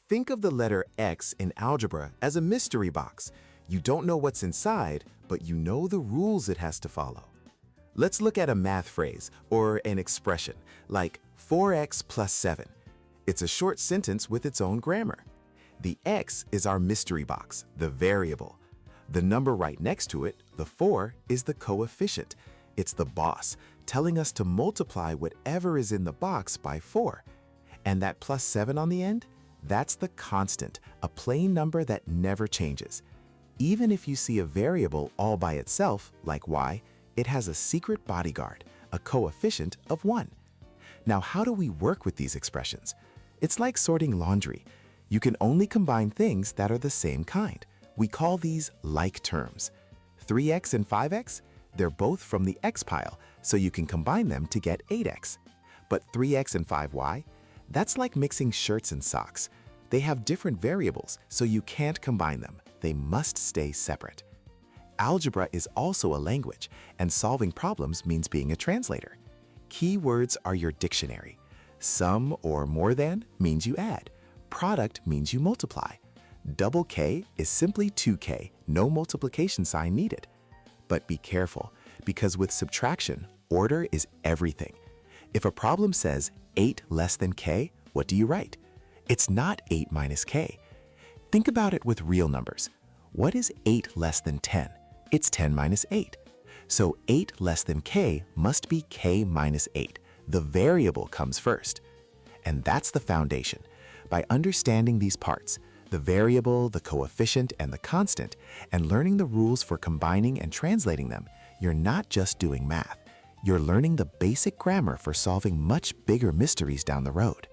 Think of the letter X in algebra as a mystery box. You don't know what's inside, but you know the rules it has to follow. Let's look at a math phrase or an expression like 4x plus 7. It's a short sentence with its own grammar. The X is our mystery box, the variable. The number right next to it, the 4, is the coefficient. It's the boss, telling us to multiply whatever is in the box by 4. And that plus 7 on the end? That's the constant, a plain number that never changes. Even if you see a variable all by itself, like y, it has a secret bodyguard, a coefficient of 1. Now, how do we work with these expressions? It's like sorting laundry. You can only combine things that are the same kind. We call these like terms. 3x and 5x? They're both from the x pile, so you can combine them to get 8x. But 3x and 5y? That's like mixing shirts and socks. They have different variables, so you can't combine them. They must stay separate. Algebra is also a language, and solving problems means being a translator. Key words are your dictionary. Sum or more than means you add. Product means you multiply. Double K is simply 2K, no multiplication sign needed. But be careful, because with subtraction, order is everything. If a problem says 8 less than k, what do you write? It's not 8 minus k. Think about it with real numbers. What is 8 less than 10? It's 10 minus 8. So 8 less than k must be k minus 8. The variable comes first. And that's the foundation. By understanding these parts, the variable, the coefficient, and the constant, and learning the rules for combining and translating them, you're not just doing math. You're learning the basic grammar for solving much bigger mysteries down the road.